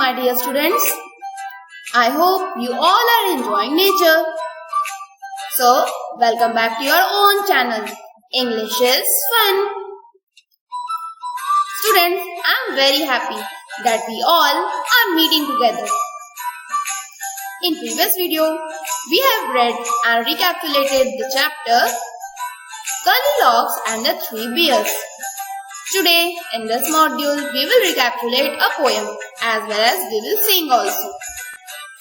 my dear students. I hope you all are enjoying nature. So, welcome back to your own channel. English is fun. Students, I am very happy that we all are meeting together. In previous video, we have read and recapitulated the chapter Goldilocks and the Three Bears. Today, in this module, we will recapitulate a poem as well as we will sing also.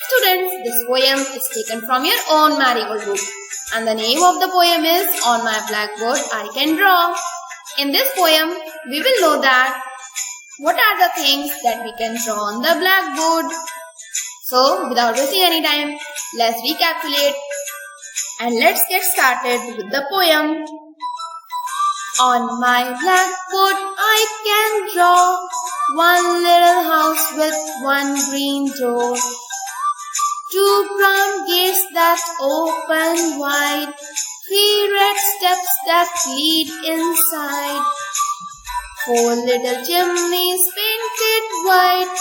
Students, this poem is taken from your own Marigold book and the name of the poem is On My Blackboard I Can Draw. In this poem, we will know that what are the things that we can draw on the blackboard. So, without wasting any time, let's recapitulate and let's get started with the poem. On my blackboard I can draw one little house with one green door, two brown gates that open wide, three red steps that lead inside, four little chimneys painted white,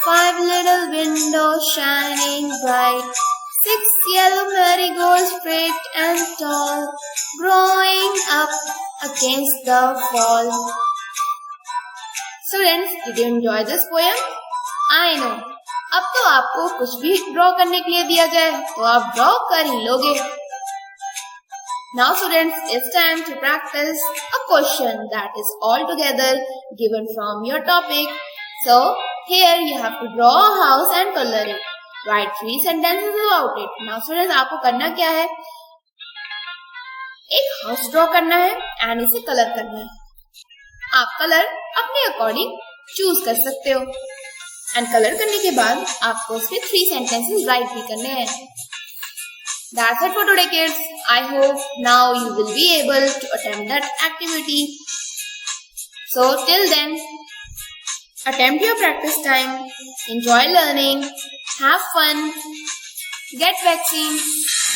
five little windows shining bright, six yellow marigolds straight and tall, growing up against the wall. Students, did you enjoy this poem? I know. अब तो आपको कुछ भी draw करने के लिए दिया जाए तो आप ड्रॉ कर ही लोगे. Now students, it's time to practice a question that is altogether given from your topic. So, here you have to draw a house and color it. Write 3 sentences about it. Now students, आपको करना क्या है? एक house draw करना है and इसे colour करना है. आप कलर अपने अकॉर्डिंग चूज कर सकते हो एंड कलर करने के बाद आपको उसके 3 sentences राइट भी करने हैं. That's it for today, kids. I hope now you will be able to attempt that activity. So till then, attempt your practice time, enjoy learning, have fun, get vaccine,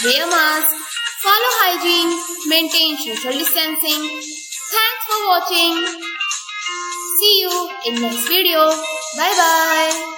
wear mask, follow hygiene, maintain social distancing. Thanks for watching. See you in next video. Bye bye.